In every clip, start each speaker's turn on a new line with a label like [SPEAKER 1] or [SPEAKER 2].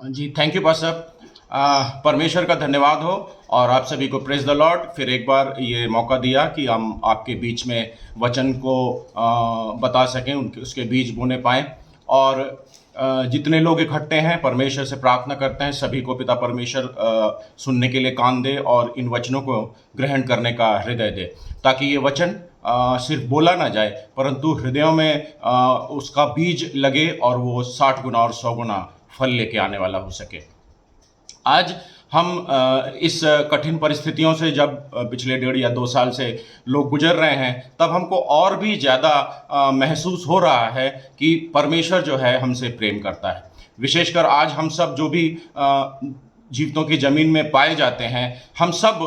[SPEAKER 1] Ji, thank you pastor साहब। परमेश्वर का धन्यवाद हो और आप सभी को प्रेज द लॉर्ड। फिर एक बार ये मौका दिया कि हम आपके बीच में वचन को बता सकें, उनके उसके बीज बोने पाएँ। और जितने लोग इकट्ठे हैं, परमेश्वर से प्रार्थना करते हैं सभी को पिता परमेश्वर सुनने के लिए कान दे और इन वचनों को ग्रहण करने का हृदय दे, ताकि ये वचन सिर्फ बोला ना जाए परंतु हृदयों में उसका बीज लगे और वो 60 गुना और 100 गुना फल लेके आने वाला हो सके। आज हम इस कठिन परिस्थितियों से जब पिछले 1.5 या 2 साल से लोग गुजर रहे हैं, तब हमको और भी ज़्यादा महसूस हो रहा है कि परमेश्वर जो है हमसे प्रेम करता है। विशेषकर आज हम सब जो भी जीवितों की ज़मीन में पाए जाते हैं, हम सब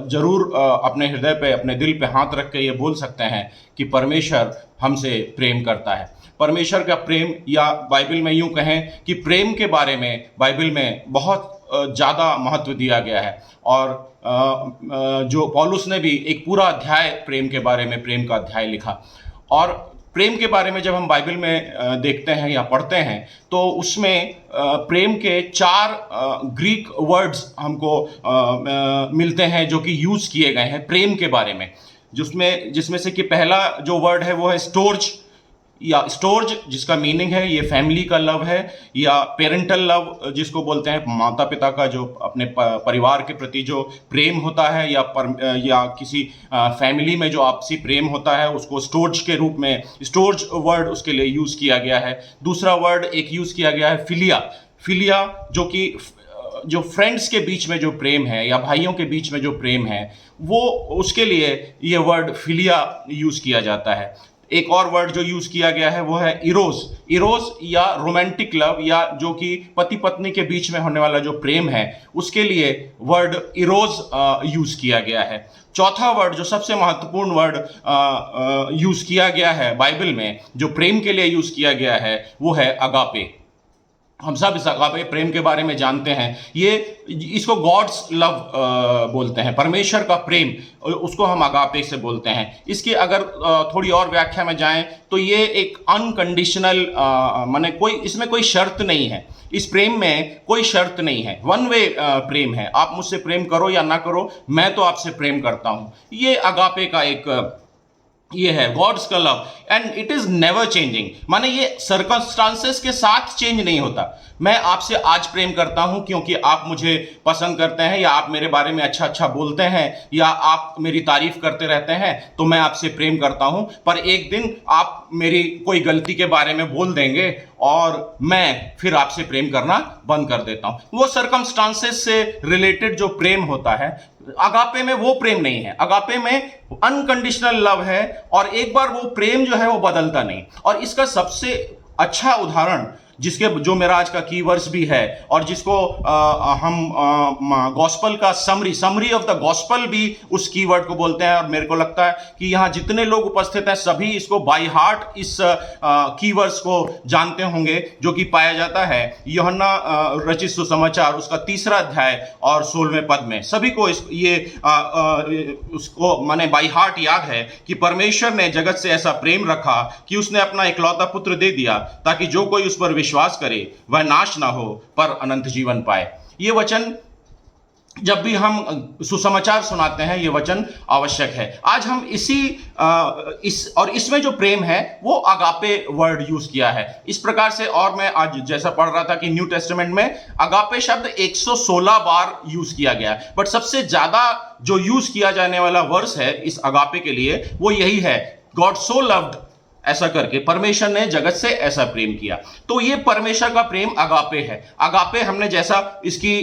[SPEAKER 1] ज़रूर अपने हृदय पे, अपने दिल पे हाथ रख के ये बोल सकते हैं कि परमेश्वर हमसे प्रेम करता है। परमेश्वर का प्रेम, या बाइबल में यूँ कहें कि प्रेम के बारे में बाइबल में बहुत ज़्यादा महत्व दिया गया है। और जो पौलुस ने भी एक पूरा अध्याय प्रेम के बारे में, प्रेम का अध्याय लिखा। और प्रेम के बारे में जब हम बाइबल में देखते हैं या पढ़ते हैं, तो उसमें प्रेम के 4 ग्रीक वर्ड्स हमको मिलते हैं जो कि यूज़ किए गए हैं प्रेम के बारे में, जिसमें से कि पहला जो वर्ड है वो है स्टोर्ज, या स्टोर्ज, जिसका मीनिंग है ये फैमिली का लव है, या पेरेंटल लव जिसको बोलते हैं, माता पिता का जो अपने परिवार के प्रति जो प्रेम होता है, या किसी फैमिली में जो आपसी प्रेम होता है, उसको स्टोर्ज के रूप में, स्टोर्ज वर्ड उसके लिए यूज़ किया गया है। दूसरा वर्ड एक यूज़ किया गया है फिलिया, जो कि जो फ्रेंड्स के बीच में जो प्रेम है या भाइयों के बीच में जो प्रेम है, वो उसके लिए ये वर्ड फिलिया यूज़ किया जाता है। एक और वर्ड जो यूज़ किया गया है वो है इरोस, या रोमांटिक लव, या जो कि पति पत्नी के बीच में होने वाला जो प्रेम है, उसके लिए वर्ड इरोस यूज़ किया गया है। चौथा वर्ड, जो सबसे महत्वपूर्ण वर्ड यूज़ किया गया है बाइबल में, जो प्रेम के लिए यूज़ किया गया है, वो है अगापे। हम सब इस अगापे प्रेम के बारे में जानते हैं। इसको गॉड्स लव बोलते हैं, परमेश्वर का प्रेम, उसको हम अगापे से बोलते हैं। इसकी अगर थोड़ी और व्याख्या में जाएं तो ये एक अनकंडीशनल, माने इसमें कोई शर्त नहीं है। इस प्रेम में कोई शर्त नहीं है, वन वे प्रेम है। आप मुझसे प्रेम करो या ना करो, मैं तो आपसे प्रेम करता हूँ। ये अगापे का एक ये है गॉड्स का love, and it is never changing. माने ये सर्कमस्टांसेस के साथ चेंज नहीं होता। मैं आपसे आज प्रेम करता हूं क्योंकि आप मुझे पसंद करते हैं, या आप मेरे बारे में अच्छा अच्छा बोलते हैं, या आप मेरी तारीफ करते रहते हैं, तो मैं आपसे प्रेम करता हूं। पर एक दिन आप मेरी कोई गलती के बारे में बोल देंगे और मैं फिर आपसे प्रेम करना बंद कर देता हूं। वो सर्कमस्टांसेस से रिलेटेड जो प्रेम होता है, अगापे में वो प्रेम नहीं है। अगापे में अनकंडीशनल लव है, और एक बार वो प्रेम जो है वो बदलता नहीं। और इसका सबसे अच्छा उदाहरण, जो मेरा आज का कीवर्ड्स भी है, और जिसको हम गॉस्पल का समरी ऑफ द गॉस्पल भी उस कीवर्ड को बोलते हैं। और मेरे को लगता है कि यहाँ जितने लोग उपस्थित हैं सभी इसको बाय हार्ट इस कीवर्ड्स को जानते होंगे, जो कि पाया जाता है यूहन्ना रचित सुसमाचार उसका 3 अध्याय और 16वें पद में। सभी को उसको माने बाय हार्ट याद है कि परमेश्वर ने जगत से ऐसा प्रेम रखा कि उसने अपना इकलौता पुत्र दे दिया, ताकि जो कोई उस पर विश्वास करे वह नाश ना हो पर अनंत जीवन पाए। ये वचन जब भी हम सुसमाचार सुनाते हैं, ये वचन आवश्यक है। आज हम इसमें जो प्रेम है वो अगापे वर्ड यूज किया है इस प्रकार से। और मैं आज जैसा पढ़ रहा था कि न्यू टेस्टामेंट में अगापे शब्द 116 बार यूज किया गया, बट सबसे ज्यादा जो यूज किया जाने वाला वर्स है इस अगापे के लिए वो यही है, गॉड सो लव्ड, ऐसा करके परमेश्वर ने जगत से ऐसा प्रेम किया। तो ये परमेश्वर का प्रेम अगापे है। अगापे हमने जैसा इसकी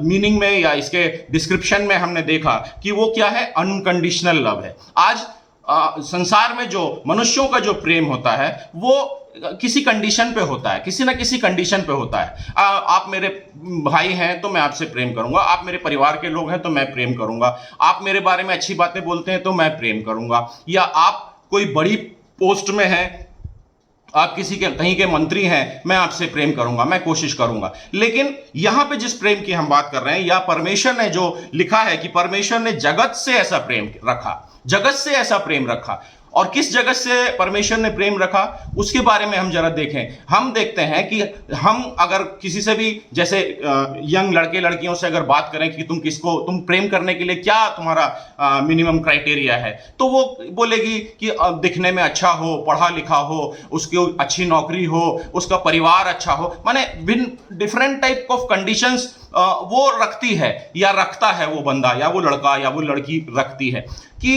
[SPEAKER 1] मीनिंग में या इसके डिस्क्रिप्शन में हमने देखा कि वो क्या है, अनकंडीशनल लव है। आज संसार में जो मनुष्यों का जो प्रेम होता है वो किसी कंडीशन पे होता है, किसी ना किसी कंडीशन पे होता है। आप मेरे भाई हैं तो मैं आपसे प्रेम करूंगा, आप मेरे परिवार के लोग हैं तो मैं प्रेम करूंगा, आप मेरे बारे में अच्छी बातें बोलते हैं तो मैं प्रेम करूंगा, या आप कोई बड़ी पोस्ट में है, आप कहीं के मंत्री हैं, मैं आपसे प्रेम करूंगा, मैं कोशिश करूंगा। लेकिन यहां पे जिस प्रेम की हम बात कर रहे हैं, या परमेश्वर ने जो लिखा है कि परमेश्वर ने जगत से ऐसा प्रेम रखा, जगत से ऐसा प्रेम रखा, और किस जगत से परमेश्वर ने प्रेम रखा उसके बारे में हम जरा देखें। हम देखते हैं कि हम अगर किसी से भी, जैसे यंग लड़के लड़कियों से अगर बात करें कि तुम प्रेम करने के लिए क्या तुम्हारा मिनिमम क्राइटेरिया है, तो वो बोलेगी कि दिखने में अच्छा हो, पढ़ा लिखा हो, उसकी अच्छी नौकरी हो, उसका परिवार अच्छा हो, माने डिफरेंट टाइप ऑफ कंडीशंस वो रखती है या रखता है वो बंदा या वो लड़का या वो लड़की रखती है कि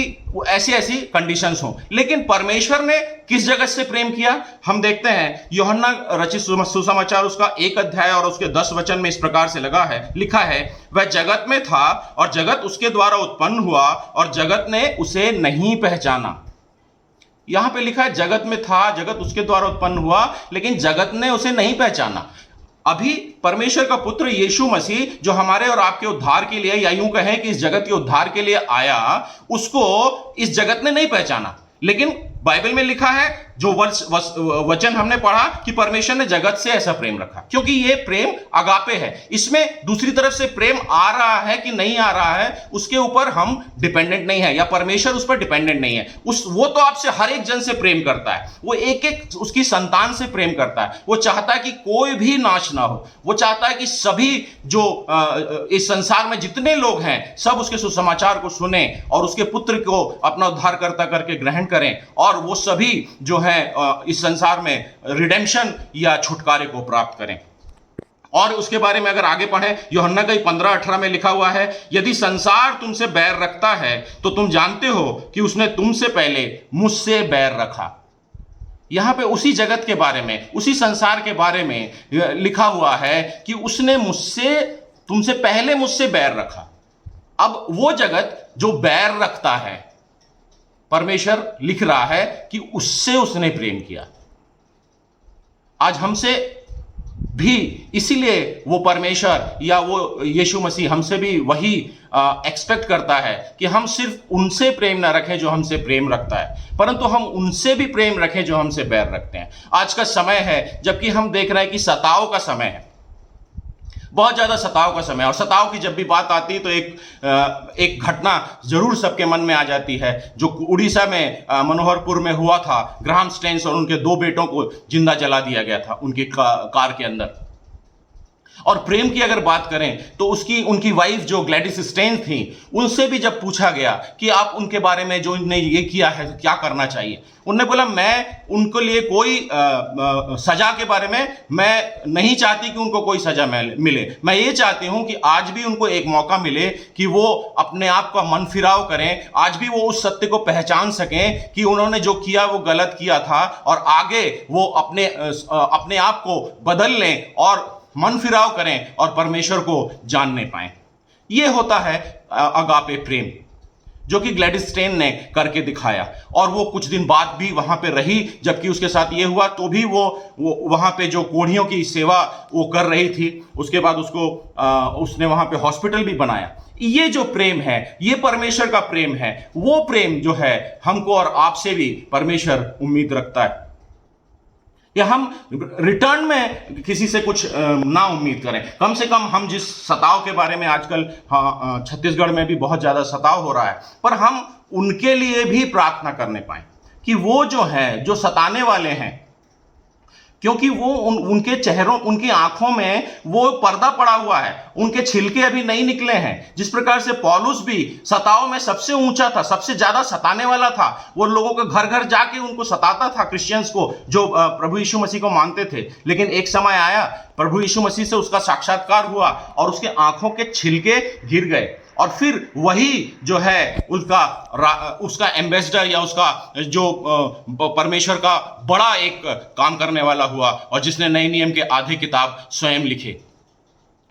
[SPEAKER 1] ऐसी ऐसी कंडीशंस हो। लेकिन परमेश्वर ने किस जगत से प्रेम किया हम देखते हैं। यूहन्ना रचित सुसमाचार उसका 1 अध्याय और उसके 10 वचन में इस प्रकार से लिखा है, वह जगत में था और जगत उसके द्वारा उत्पन्न हुआ और जगत ने उसे नहीं पहचाना। यहां पे लिखा है जगत में था, जगत उसके द्वारा उत्पन्न हुआ, लेकिन जगत ने उसे नहीं पहचाना। अभी परमेश्वर का पुत्र यीशु मसीह जो हमारे और आपके उद्धार के लिए, या यूं कहें कि इस जगत के उद्धार के लिए आया, उसको इस जगत ने नहीं पहचाना। लेकिन बाइबल में लिखा है जो वचन हमने पढ़ा कि परमेश्वर ने जगत से ऐसा प्रेम रखा, क्योंकि यह प्रेम अगापे है। इसमें दूसरी तरफ से प्रेम आ रहा है कि नहीं आ रहा है उसके ऊपर हम डिपेंडेंट नहीं है, या परमेश्वर उस पर डिपेंडेंट नहीं है। वो तो आपसे हर एक जन से प्रेम करता है, वो एक एक उसकी संतान से प्रेम करता है। वो चाहता है कि कोई भी नाश ना हो, वो चाहता है कि सभी जो इस संसार में जितने लोग हैं सब उसके सुसमाचार को सुने और उसके पुत्र को अपना उद्धारकर्ता करके ग्रहण करें, और वो सभी जो है इस संसार में रिडेम्पशन या छुटकारे को प्राप्त करें। और उसके बारे में अगर आगे पढ़ें, यूहन्ना का 15:18 में लिखा हुआ है, यदि संसार तुमसे बैर रखता है तो तुम जानते हो कि उसने तुमसे पहले मुझसे बैर रखा। यहां पे उसी जगत के बारे में, उसी संसार के बारे में लिखा हुआ है कि उसने तुमसे पहले मुझसे बैर रखा। अब वो जगत जो बैर रखता है, परमेश्वर लिख रहा है कि उससे उसने प्रेम किया। आज हमसे भी इसीलिए वो परमेश्वर या वो यीशु मसीह हमसे भी वही एक्सपेक्ट करता है कि हम सिर्फ उनसे प्रेम ना रखें जो हमसे प्रेम रखता है, परंतु हम उनसे भी प्रेम रखें जो हमसे बैर रखते हैं। आज का समय है जबकि हम देख रहे हैं कि सताव का समय है, बहुत ज्यादा सताव का समय। और सताव की जब भी बात आती है तो एक घटना जरूर सबके मन में आ जाती है जो उड़ीसा में मनोहरपुर में हुआ था। ग्राहम स्टेन्स और उनके 2 बेटों को जिंदा जला दिया गया था उनकी कार के अंदर। और प्रेम की अगर बात करें तो उनकी वाइफ जो ग्लैडिस स्टेन्स थी, उनसे भी जब पूछा गया कि आप उनके बारे में जो इन्होंने ये किया है क्या करना चाहिए, उन्होंने बोला मैं उनके लिए कोई सजा के बारे में मैं नहीं चाहती कि उनको कोई सजा मिले। मैं ये चाहती हूं कि आज भी उनको एक मौका मिले कि वो अपने आप का मन फिराव करें, आज भी वो उस सत्य को पहचान सकें कि उन्होंने जो किया वो गलत किया था, और आगे वो अपने आप को बदल लें और मन फिराव करें और परमेश्वर को जानने पाएं। यह होता है अगापे प्रेम, जो कि ग्लैडिस स्टेन ने करके दिखाया। और वो कुछ दिन बाद भी वहां पे रही, जबकि उसके साथ ये हुआ तो भी वो वहां पे जो कोढ़ियों की सेवा वो कर रही थी। उसके बाद उसने वहां पे हॉस्पिटल भी बनाया। ये जो प्रेम है, ये परमेश्वर का प्रेम है। वो प्रेम जो है हमको और आपसे भी परमेश्वर उम्मीद रखता है, या हम रिटर्न में किसी से कुछ ना उम्मीद करें। कम से कम हम जिस सताव के बारे में आजकल छत्तीसगढ़ में भी बहुत ज्यादा सताव हो रहा है, पर हम उनके लिए भी प्रार्थना करने पाए कि वो जो है, जो सताने वाले हैं, क्योंकि वो उनके चेहरों, उनकी आंखों में वो पर्दा पड़ा हुआ है, उनके छिलके अभी नहीं निकले हैं। जिस प्रकार से पौलुस भी सताव में सबसे ऊंचा था, सबसे ज्यादा सताने वाला था, वो लोगों के घर घर जाके उनको सताता था, क्रिश्चियंस को जो प्रभु यीशु मसीह को मानते थे। लेकिन एक समय आया, प्रभु यीशु मसीह से उसका साक्षात्कार हुआ और उसके आंखों के छिलके गिर गए, और फिर वही जो है उसका एम्बेसडर या उसका जो परमेश्वर का बड़ा एक काम करने वाला हुआ, और जिसने नए नियम के आधे किताब स्वयं लिखे।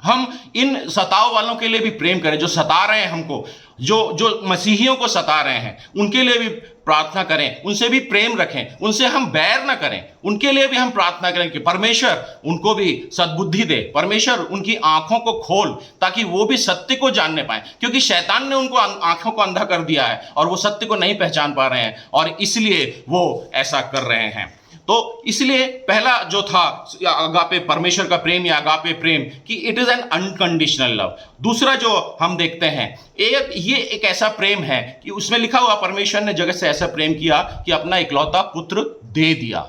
[SPEAKER 1] हम इन सताव वालों के लिए भी प्रेम करें, जो सता रहे हैं हमको, जो मसीहियों को सता रहे हैं, उनके लिए भी प्रार्थना करें, उनसे भी प्रेम रखें, उनसे हम बैर ना करें, उनके लिए भी हम प्रार्थना करें कि परमेश्वर उनको भी सद्बुद्धि दे, परमेश्वर उनकी आंखों को खोल ताकि वो भी सत्य को जानने पाए। क्योंकि शैतान ने उनको आंखों को अंधा कर दिया है और वो सत्य को नहीं पहचान पा रहे हैं, और इसलिए वो ऐसा कर रहे हैं। तो इसलिए पहला जो था अगापे, परमेश्वर का प्रेम या अगापे प्रेम, कि it is an unconditional love. दूसरा जो हम देखते हैं, ये एक ऐसा प्रेम है कि उसमें लिखा हुआ परमेश्वर ने जगत से ऐसा प्रेम किया कि अपना इकलौता पुत्र दे दिया।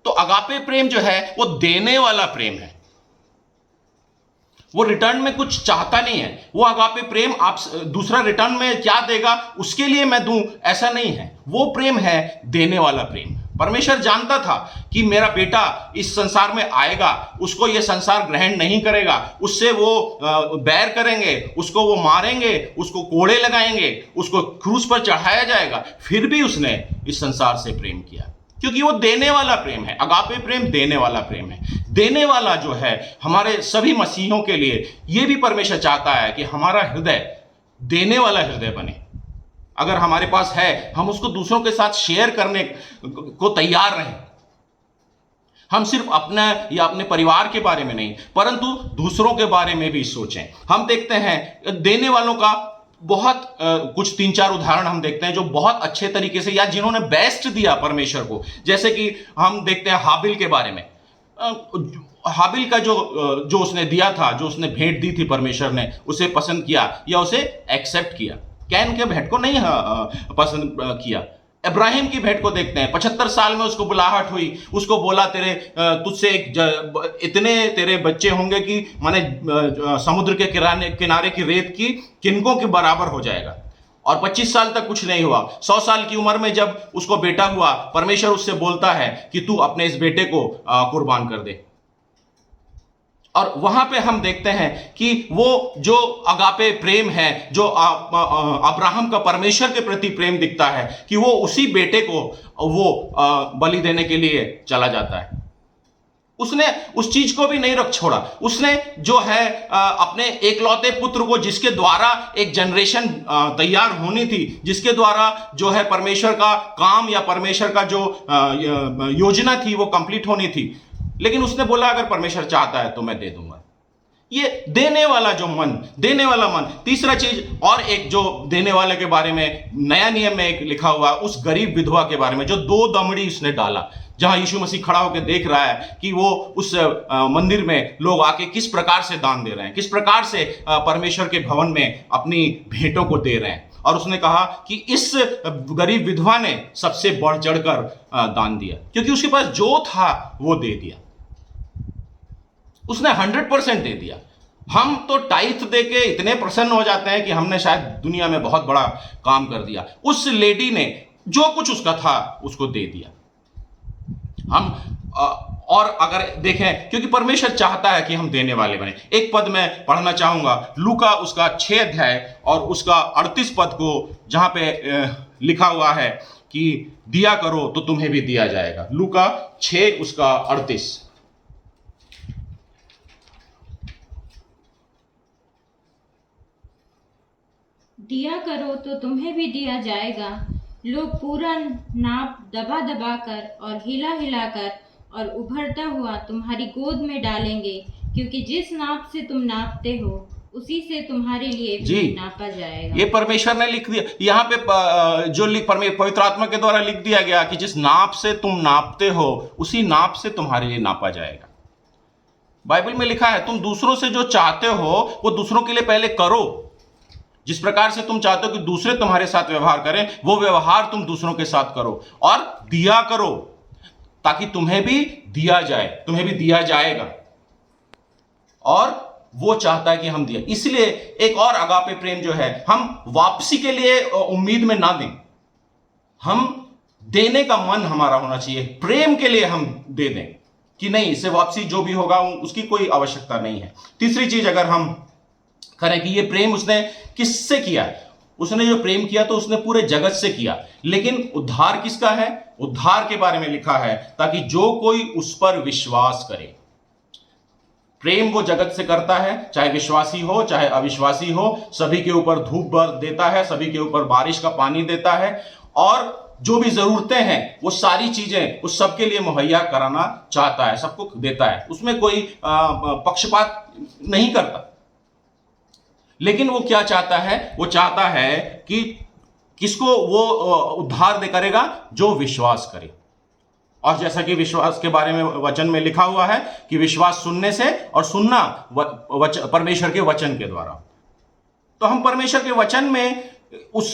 [SPEAKER 1] तो अगापे प्रेम जो है वो देने वाला प्रेम है, वो रिटर्न में कुछ चाहता नहीं है। वो अगापे प्रेम आप दूसरा रिटर्न में क्या देगा उसके लिए मैं दूं, ऐसा नहीं है। वो प्रेम है देने वाला प्रेम। परमेश्वर जानता था कि मेरा बेटा इस संसार में आएगा, उसको ये संसार ग्रहण नहीं करेगा, उससे वो बैर करेंगे, उसको वो मारेंगे, उसको कोड़े लगाएंगे, उसको क्रूस पर चढ़ाया जाएगा, फिर भी उसने इस संसार से प्रेम किया, क्योंकि वो देने वाला प्रेम है। अगापे प्रेम देने वाला प्रेम है। देने वाला जो है हमारे सभी मसीहों के लिए, ये भी परमेश्वर चाहता है कि हमारा हृदय देने वाला हृदय बने। अगर हमारे पास है, हम उसको दूसरों के साथ शेयर करने को तैयार रहें। हम सिर्फ अपना या अपने परिवार के बारे में नहीं, परंतु दूसरों के बारे में भी सोचें। हम देखते हैं देने वालों का बहुत कुछ 3-4 उदाहरण हम देखते हैं जो बहुत अच्छे तरीके से, या जिन्होंने बेस्ट दिया परमेश्वर को। जैसे कि हम देखते हैं हाबिल के बारे में। हाबिल का जो उसने दिया था, जो उसने भेंट दी थी, परमेश्वर ने उसे पसंद किया या उसे एक्सेप्ट किया। कैन के भेंट को नहीं पसंद किया। इब्राहिम की भेंट को देखते हैं, 75 साल में उसको बुलाहट हुई, उसको बोला तुझसे इतने तेरे बच्चे होंगे कि माने समुद्र के किनारे की रेत की किनकों के बराबर हो जाएगा। और 25 साल तक कुछ नहीं हुआ। 100 साल की उम्र में जब उसको बेटा हुआ, परमेश्वर उससे बोलता है कि तू अपने इस बेटे को कुर्बान कर दे। और वहां पे हम देखते हैं कि वो जो अगापे प्रेम है, जो अब्राहम का परमेश्वर के प्रति प्रेम दिखता है, कि वो उसी बेटे को वो बलि देने के लिए चला जाता है। उसने उस चीज को भी नहीं रख छोड़ा। उसने जो है अपने एकलौते पुत्र को, जिसके द्वारा एक जनरेशन तैयार होनी थी, जिसके द्वारा जो है परमेश्वर का काम या परमेश्वर का जो योजना थी वो कंप्लीट होनी थी, लेकिन उसने बोला अगर परमेश्वर चाहता है तो मैं दे दूंगा। ये देने वाला जो मन, देने वाला मन। तीसरा चीज और एक जो देने वाले के बारे में नया नियम में एक लिखा हुआ, उस गरीब विधवा के बारे में जो 2 दमड़ी उसने डाला, जहां यीशु मसीह खड़ा होकर देख रहा है कि वो उस मंदिर में लोग आके किस प्रकार से दान दे रहे हैं, किस प्रकार से परमेश्वर के भवन में अपनी भेंटों को दे रहे हैं। और उसने कहा कि इस गरीब विधवा ने सबसे बढ़ चढ़कर दान दिया, क्योंकि उसके पास जो था वो दे दिया। उसने 100% दे दिया। हम तो टाइथ दे के इतने प्रसन्न हो जाते हैं कि हमने शायद दुनिया में बहुत बड़ा काम कर दिया। उस लेडी ने जो कुछ उसका था उसको दे दिया। हम और अगर देखें, क्योंकि परमेश्वर चाहता है कि हम देने वाले बने। एक पद मैं पढ़ना चाहूंगा, लूका उसका 6 अध्याय और उसका 38 पद को, जहां पे लिखा हुआ है कि दिया करो तो तुम्हें भी दिया जाएगा। लूका 6 उसका 38।
[SPEAKER 2] दिया करो तो तुम्हें भी दिया जाएगा। लोग पूरा नाप दबा दबा कर और हिला हिला कर और उभरता हुआ तुम्हारी गोद में डालेंगे, क्योंकि जिस नाप से तुम नापते हो उसी से तुम्हारे लिए भी नापा जाएगा।
[SPEAKER 1] ये परमेश्वर ने लिख दिया यहाँ पे, जो पवित्र आत्मा के द्वारा लिख दिया गया कि जिस नाप से तुम नापते हो उसी नाप से तुम्हारे लिए नापा जाएगा। बाइबल में लिखा है तुम दूसरों से जो चाहते हो वो दूसरों के लिए पहले करो। जिस प्रकार से तुम चाहते हो कि दूसरे तुम्हारे साथ व्यवहार करें, वो व्यवहार तुम दूसरों के साथ करो। और दिया करो ताकि तुम्हें भी दिया जाए, तुम्हें भी दिया जाएगा। और वो चाहता है कि हम दिया। इसलिए एक और अगापे प्रेम जो है, हम वापसी के लिए उम्मीद में ना दें। हम देने का मन हमारा होना चाहिए। प्रेम के लिए हम दे दें कि नहीं, इससे वापसी जो भी होगा उसकी कोई आवश्यकता नहीं है। तीसरी चीज अगर हम करें कि ये प्रेम उसने किससे किया, उसने जो प्रेम किया तो उसने पूरे जगत से किया। लेकिन उद्धार किसका है? उद्धार के बारे में लिखा है ताकि जो कोई उस पर विश्वास करे। प्रेम वो जगत से करता है, चाहे विश्वासी हो चाहे अविश्वासी हो, सभी के ऊपर धूप बर देता है, सभी के ऊपर बारिश का पानी देता है, और जो भी जरूरतें हैं वो सारी चीजें उस सबके लिए मुहैया कराना चाहता है, सबको देता है। उसमें कोई पक्षपात नहीं करता। लेकिन वो क्या चाहता है? वो चाहता है कि किसको वो उद्धार दे करेगा? जो विश्वास करे। और जैसा कि विश्वास के बारे में वचन में लिखा हुआ है कि विश्वास सुनने से और सुनना परमेश्वर के वचन के द्वारा। तो हम परमेश्वर के वचन में उस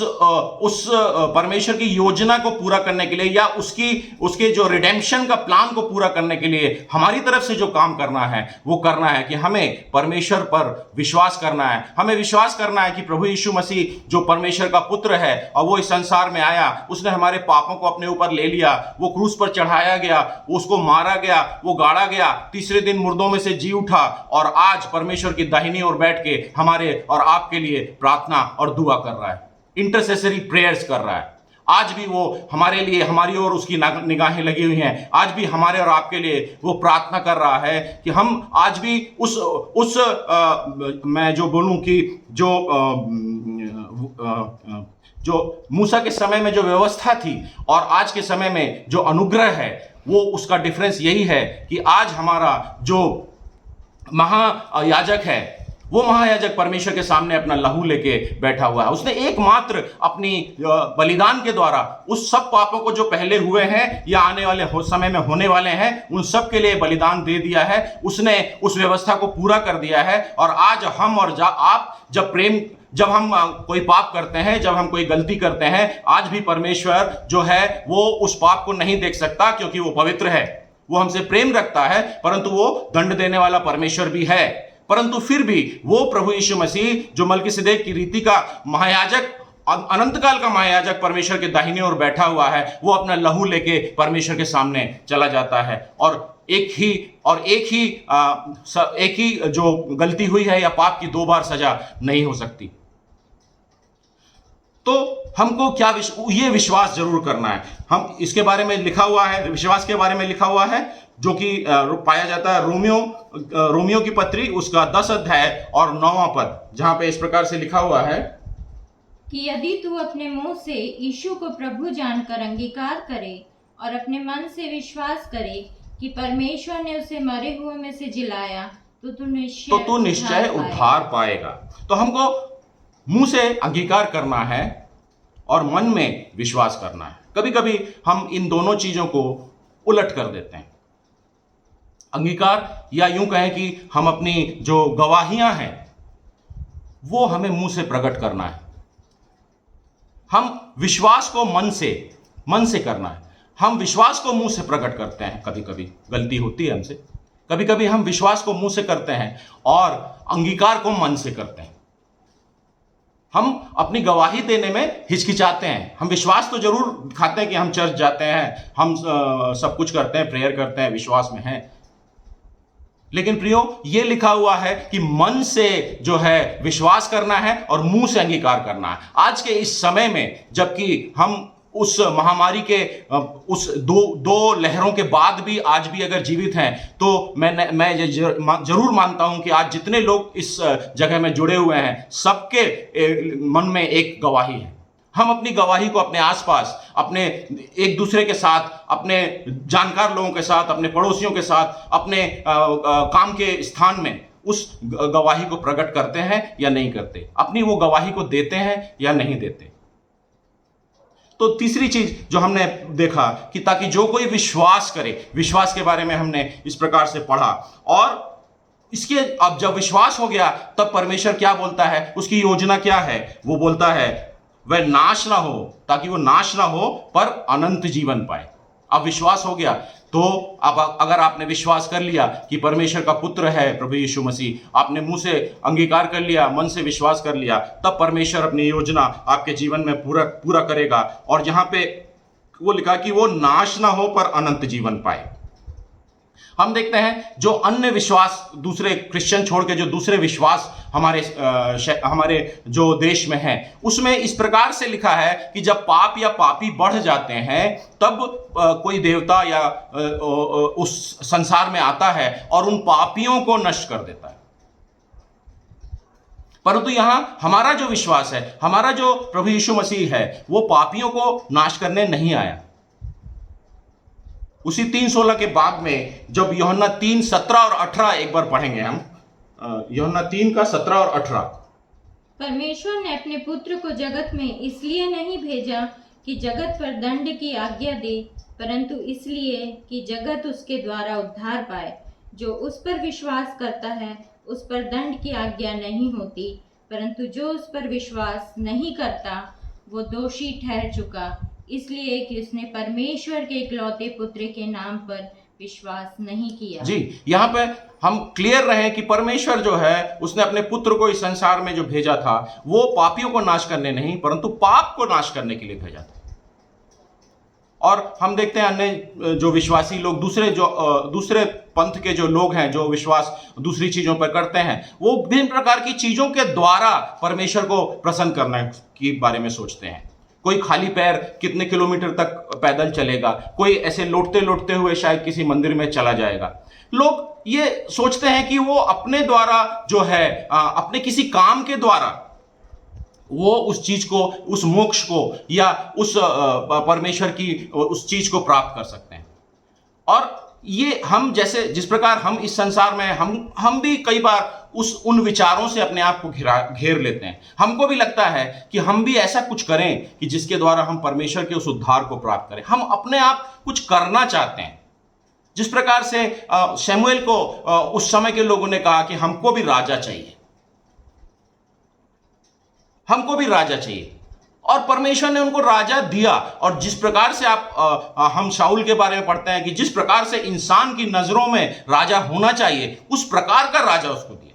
[SPEAKER 1] परमेश्वर की योजना को पूरा करने के लिए या उसके जो रिडेम्पशन का प्लान को पूरा करने के लिए हमारी तरफ से जो काम करना है वो करना है कि हमें परमेश्वर पर विश्वास करना है। हमें विश्वास करना है कि प्रभु यीशु मसीह जो परमेश्वर का पुत्र है और वो इस संसार में आया, उसने हमारे पापों को अपने ऊपर ले लिया, वो क्रूस पर चढ़ाया गया, उसको मारा गया, वो गाड़ा गया, तीसरे दिन मुर्दों में से जी उठा और आज परमेश्वर की दाहिनी ओर बैठ के हमारे और आपके लिए प्रार्थना और दुआ कर रहा है, इंटरसेसरी प्रेयर्स कर रहा है। आज भी वो हमारे लिए, हमारी ओर उसकी निगाहें लगी हुई हैं। आज भी हमारे और आपके लिए वो प्रार्थना कर रहा है कि हम आज भी मैं जो बोलूं कि जो मूसा के समय में जो व्यवस्था थी और आज के समय में जो अनुग्रह है, वो उसका डिफरेंस यही है कि आज हमारा जो महायाजक है, वो महायाजक परमेश्वर के सामने अपना लहू लेके बैठा हुआ है। उसने एकमात्र अपनी बलिदान के द्वारा उस सब पापों को जो पहले हुए हैं या आने वाले समय में होने वाले हैं, उन सब के लिए बलिदान दे दिया है। उसने उस व्यवस्था को पूरा कर दिया है। और आज हम और आप जब हम कोई पाप करते हैं, जब हम कोई गलती करते हैं, आज भी परमेश्वर जो है वो उस पाप को नहीं देख सकता, क्योंकि वो पवित्र है, वो हमसे प्रेम रखता है, परंतु वो दंड देने वाला परमेश्वर भी है। परंतु फिर भी वो प्रभु यीशु मसीह जो मलकीसिदक की रीति का महायाजक, अनंत काल का महायाजक परमेश्वर के दाहिने ओर बैठा हुआ है, वो अपना लहू लेके परमेश्वर के सामने चला जाता है। और एक ही जो गलती हुई है या पाप की 2 बार सजा नहीं हो सकती। तो हमको क्या ये विश्वास जरूर करना है। हम इसके बारे में लिखा हुआ है, विश्वास के बारे में लिखा हुआ है, जो कि पाया जाता है रोमियो की पत्री उसका 10 अध्याय और 9वां पद, जहां पे इस प्रकार से लिखा हुआ है
[SPEAKER 2] कि यदि तू अपने मुंह से यीशु को प्रभु जानकर अंगीकार करे और अपने मन से विश्वास करे कि परमेश्वर ने उसे मरे हुए में से जिलाया, तो तू निश्चय
[SPEAKER 1] उद्धार पाएगा। तो हमको मुंह से अंगीकार करना है और मन में विश्वास करना है। कभी कभी हम इन दोनों चीजों को उलट कर देते हैं। अंगीकार, या यूं कहें कि हम अपनी जो गवाहियां हैं वो हमें मुंह से प्रकट करना है। हम विश्वास को मन से करना है। हम विश्वास को मुंह से प्रकट करते हैं, कभी कभी गलती होती है हमसे, कभी कभी हम विश्वास को मुंह से करते हैं और अंगीकार को मन से करते हैं। हम अपनी गवाही देने में हिचकिचाते हैं। हम विश्वास तो जरूर दिखाते हैं कि हम चर्च जाते हैं, हम सब कुछ करते हैं, प्रेयर करते हैं, विश्वास में हैं, लेकिन प्रियो ये लिखा हुआ है कि मन से जो है विश्वास करना है और मुंह से अंगीकार करना है। आज के इस समय में, जबकि हम उस महामारी के उस दो लहरों के बाद भी आज भी अगर जीवित हैं, तो मैं जरूर मानता हूं कि आज जितने लोग इस जगह में जुड़े हुए हैं, सबके मन में एक गवाही है। हम अपनी गवाही को अपने आसपास, अपने एक दूसरे के साथ, अपने जानकार लोगों के साथ, अपने पड़ोसियों के साथ, अपने काम के स्थान में उस गवाही को प्रकट करते हैं या नहीं करते, अपनी वो गवाही को देते हैं या नहीं देते। तो तीसरी चीज जो हमने देखा कि ताकि जो कोई विश्वास करे, विश्वास के बारे में हमने इस प्रकार से पढ़ा। और इसके अब जब विश्वास हो गया, तब परमेश्वर क्या बोलता है, उसकी योजना क्या है? वो बोलता है वह नाश ना हो, ताकि वो नाश ना हो पर अनंत जीवन पाए। अब विश्वास हो गया, तो अब अगर आपने विश्वास कर लिया कि परमेश्वर का पुत्र है प्रभु यीशु मसीह, आपने मुंह से अंगीकार कर लिया, मन से विश्वास कर लिया, तब परमेश्वर अपनी योजना आपके जीवन में पूरा करेगा। और जहां पे वो लिखा कि वो नाश ना हो पर अनंत जीवन पाए। हम देखते हैं जो अन्य विश्वास, दूसरे क्रिश्चियन छोड़ के जो दूसरे विश्वास हमारे जो देश में हैं, उसमें इस प्रकार से लिखा है कि जब पाप या पापी बढ़ जाते हैं, तब कोई देवता या उस संसार में आता है और उन पापियों को नष्ट कर देता है। परंतु यहां हमारा जो विश्वास है, हमारा जो प्रभु यीशु मसीह है, वो पापियों को नाश करने नहीं आया। उसी 3:16 के बाद में जब यूहन्ना 3:17 और 18 एक बार पढ़ेंगे हम, यूहन्ना 3 का 17 और 18।
[SPEAKER 2] परमेश्वर ने अपने पुत्र को जगत में इसलिए नहीं भेजा कि जगत पर दंड की आज्ञा दे, परंतु इसलिए कि जगत उसके द्वारा उद्धार पाए। जो उस पर विश्वास करता है उस पर दंड की आज्ञा नहीं होती, परंतु जो उस पर विश्वास नहीं करता वो दोषी ठहर चुका, इसलिए कि उसने परमेश्वर के इकलौते पुत्र के नाम पर विश्वास नहीं किया।
[SPEAKER 1] जी, यहाँ पे हम क्लियर रहे कि परमेश्वर जो है उसने अपने पुत्र को इस संसार में जो भेजा था वो पापियों को नाश करने नहीं परंतु पाप को नाश करने के लिए भेजा था। और हम देखते हैं अन्य जो विश्वासी लोग दूसरे पंथ के जो लोग हैं जो विश्वास दूसरी चीजों पर करते हैं, वो विभिन्न प्रकार की चीजों के द्वारा परमेश्वर को प्रसन्न करने के बारे में सोचते हैं। कोई खाली पैर कितने किलोमीटर तक पैदल चलेगा, कोई ऐसे लौटते लौटते हुए शायद किसी मंदिर में चला जाएगा। लोग ये सोचते हैं कि वो अपने द्वारा जो है अपने किसी काम के द्वारा वो उस चीज को, उस मोक्ष को या उस परमेश्वर की उस चीज को प्राप्त कर सकते हैं। और ये हम जैसे जिस प्रकार हम इस संसार में हम भी कई बार उन विचारों से अपने आप को घेर लेते हैं। हमको भी लगता है कि हम भी ऐसा कुछ करें कि जिसके द्वारा हम परमेश्वर के उस उद्धार को प्राप्त करें। हम अपने आप कुछ करना चाहते हैं। जिस प्रकार से शमूएल को उस समय के लोगों ने कहा कि हमको भी राजा चाहिए, हमको भी राजा चाहिए, और परमेश्वर ने उनको राजा दिया। और जिस प्रकार से हम शाऊल के बारे में पढ़ते हैं कि जिस प्रकार से इंसान की नजरों में राजा होना चाहिए उस प्रकार का राजा उसको दिया।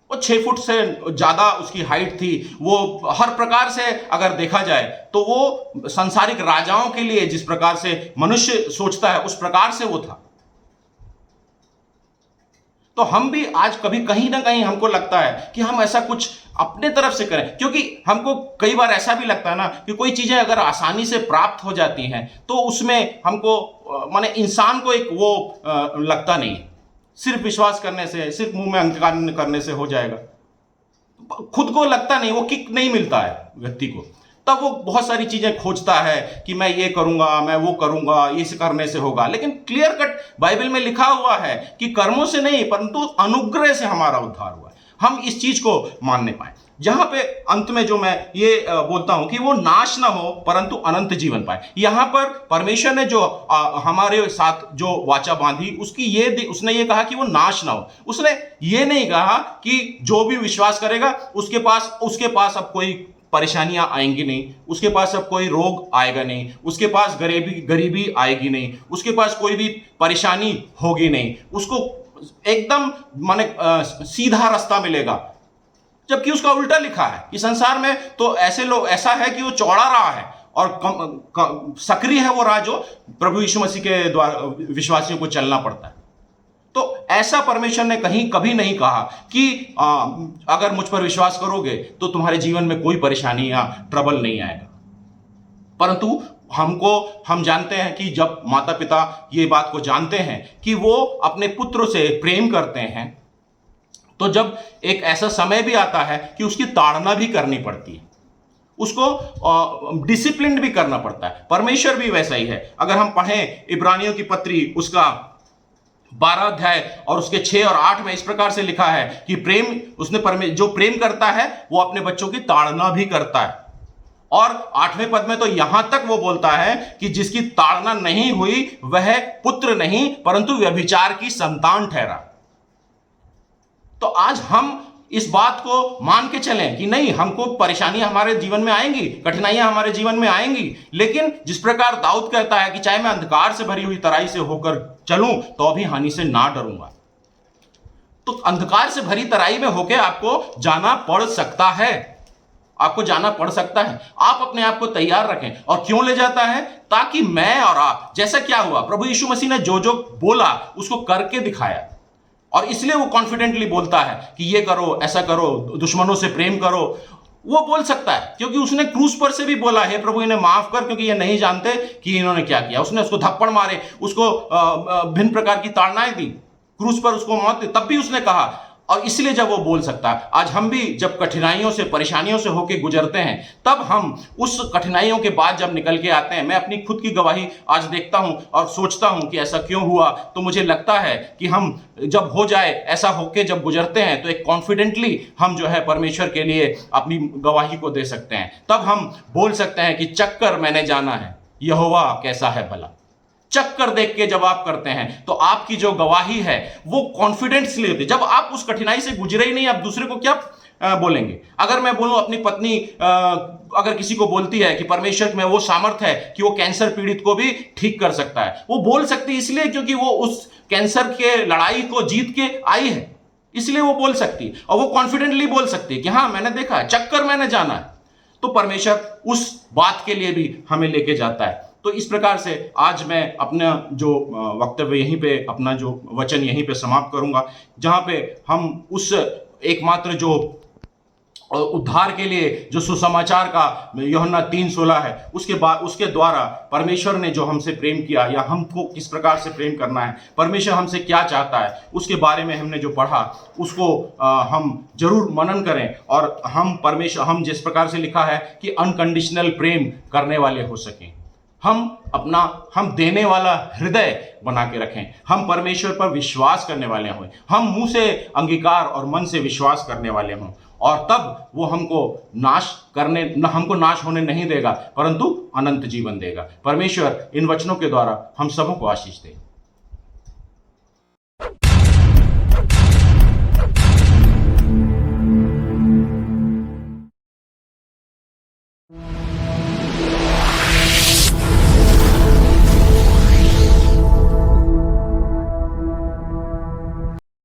[SPEAKER 1] वो 6 फुट से ज्यादा उसकी हाइट थी। वो हर प्रकार से अगर देखा जाए तो वो सांसारिक राजाओं के लिए जिस प्रकार से मनुष्य सोचता है उस प्रकार से वो था। तो हम भी आज कभी कहीं ना कहीं हमको लगता है कि हम ऐसा कुछ अपने तरफ से करें, क्योंकि हमको कई बार ऐसा भी लगता है ना कि कोई चीजें अगर आसानी से प्राप्त हो जाती हैं तो उसमें हमको माने इंसान को एक वो लगता नहीं, सिर्फ विश्वास करने से, सिर्फ मुंह में अंगीकार करने से हो जाएगा। खुद को लगता नहीं, वो किक नहीं मिलता है व्यक्ति को। तब वो बहुत सारी चीजें खोजता है कि मैं ये करूंगा, मैं वो करूंगा, इस करने से होगा। लेकिन क्लियर कट बाइबल में लिखा हुआ है कि कर्मों से नहीं परंतु अनुग्रह से हमारा उद्धार हुआ है। हम इस चीज को मानने पाए। जहां पे अंत में जो मैं ये बोलता हूं कि वो नाश ना हो परंतु अनंत जीवन पाए। यहां पर परमेश्वर ने जो हमारे साथ जो वाचा बांधी उसने ये कहा कि वो नाश ना हो। उसने ये नहीं कहा कि जो भी विश्वास करेगा उसके पास अब कोई परेशानियां आएंगी नहीं, उसके पास अब कोई रोग आएगा नहीं, उसके पास गरीबी आएगी नहीं, उसके पास कोई भी परेशानी होगी नहीं, उसको एकदम माने सीधा रास्ता मिलेगा। जबकि उसका उल्टा लिखा है कि संसार में तो ऐसा है कि वो चौड़ा रहा है और सक्रिय है वो राह जो प्रभु यीशु मसीह के द्वारा विश्वासियों को चलना पड़ता है। तो ऐसा परमेश्वर ने कभी नहीं कहा कि अगर मुझ पर विश्वास करोगे तो तुम्हारे जीवन में कोई परेशानी या ट्रबल नहीं आएगा। परंतु हम जानते हैं कि जब माता पिता ये बात को जानते हैं कि वो अपने पुत्र से प्रेम करते हैं, तो जब एक ऐसा समय भी आता है कि उसकी ताड़ना भी करनी पड़ती है, उसको डिसिप्लिन भी करना पड़ता है। परमेश्वर भी वैसा ही है। अगर हम पढ़ें इब्रानियों की पत्री उसका 12 अध्याय और उसके 6 और 8 में इस प्रकार से लिखा है कि जो प्रेम करता है वो अपने बच्चों की ताड़ना भी करता है। और 8वें पद में तो यहां तक वो बोलता है कि जिसकी ताड़ना नहीं हुई वह पुत्र नहीं परंतु व्यभिचार की संतान ठहरा। तो आज हम इस बात को मान के चलें कि नहीं, हमको परेशानियां हमारे जीवन में आएंगी, कठिनाइयां हमारे जीवन में आएंगी, लेकिन जिस प्रकार दाऊद कहता है कि चाहे मैं अंधकार से भरी हुई तराई से होकर चलूं तो भी हानि से ना डरूंगा। तो अंधकार से भरी तराई में होकर आपको जाना पड़ सकता है, आप अपने आप को तैयार रखें। और क्यों ले जाता है? ताकि मैं और आप, जैसा क्या हुआ, प्रभु यीशु मसीह ने जो बोला उसको करके दिखाया, और इसलिए वो कॉन्फिडेंटली बोलता है कि ये करो, ऐसा करो, दुश्मनों से प्रेम करो। वो बोल सकता है क्योंकि उसने क्रूस पर से भी बोला है, प्रभु इन्हें माफ कर क्योंकि ये नहीं जानते कि इन्होंने क्या किया। उसने उसको थप्पड़ मारे, उसको भिन्न प्रकार की ताड़नाएं दी, क्रूस पर उसको मौत दी, तब भी उसने कहा और इसलिए जब वो बोल सकता है, आज हम भी जब कठिनाइयों से परेशानियों से होकर गुजरते हैं, तब हम उस कठिनाइयों के बाद जब निकल के आते हैं, मैं अपनी खुद की गवाही आज देखता हूं और सोचता हूं कि ऐसा क्यों हुआ, तो मुझे लगता है कि हम जब हो जाए ऐसा होके जब गुजरते हैं तो एक कॉन्फिडेंटली हम जो है परमेश्वर के लिए अपनी गवाही को दे सकते हैं। तब हम बोल सकते हैं कि चक्कर मैंने जाना है, यहोवा कैसा है भला। चक्कर देख के जब आप करते हैं तो आपकी जो गवाही है वो कॉन्फिडेंसली होती है। जब आप उस कठिनाई से गुजरे ही नहीं, आप दूसरे को क्या बोलेंगे? अगर मैं बोलूं अपनी पत्नी अगर किसी को बोलती है कि परमेश्वर में वो सामर्थ्य है कि वो कैंसर पीड़ित को भी ठीक कर सकता है, वो बोल सकती है इसलिए क्योंकि वो उस कैंसर के लड़ाई को जीत के आई है, इसलिए वो बोल सकती है और वो कॉन्फिडेंटली बोल सकती है कि हाँ मैंने देखा है, चक्कर मैंने जाना है। तो परमेश्वर उस बात के लिए भी हमें लेके जाता है। तो इस प्रकार से आज मैं अपना जो वक्तव्य यहीं पे, अपना जो वचन यहीं पे समाप्त करूंगा, जहां पे हम उस एकमात्र जो उद्धार के लिए जो सुसमाचार का यूहन्ना 3:16 है, उसके द्वारा परमेश्वर ने जो हमसे प्रेम किया या हमको किस प्रकार से प्रेम करना है, परमेश्वर हमसे क्या चाहता है, उसके बारे में हमने जो पढ़ा उसको हम जरूर मनन करें और हम जिस प्रकार से लिखा है कि अनकंडीशनल प्रेम करने वाले हो सकें। हम देने वाला हृदय बना के रखें, हम परमेश्वर पर विश्वास करने वाले हों, हम मुंह से अंगीकार और मन से विश्वास करने वाले हों, और तब वो हमको नाश होने नहीं देगा परंतु अनंत जीवन देगा। परमेश्वर इन वचनों के द्वारा हम सबों को आशीष दे।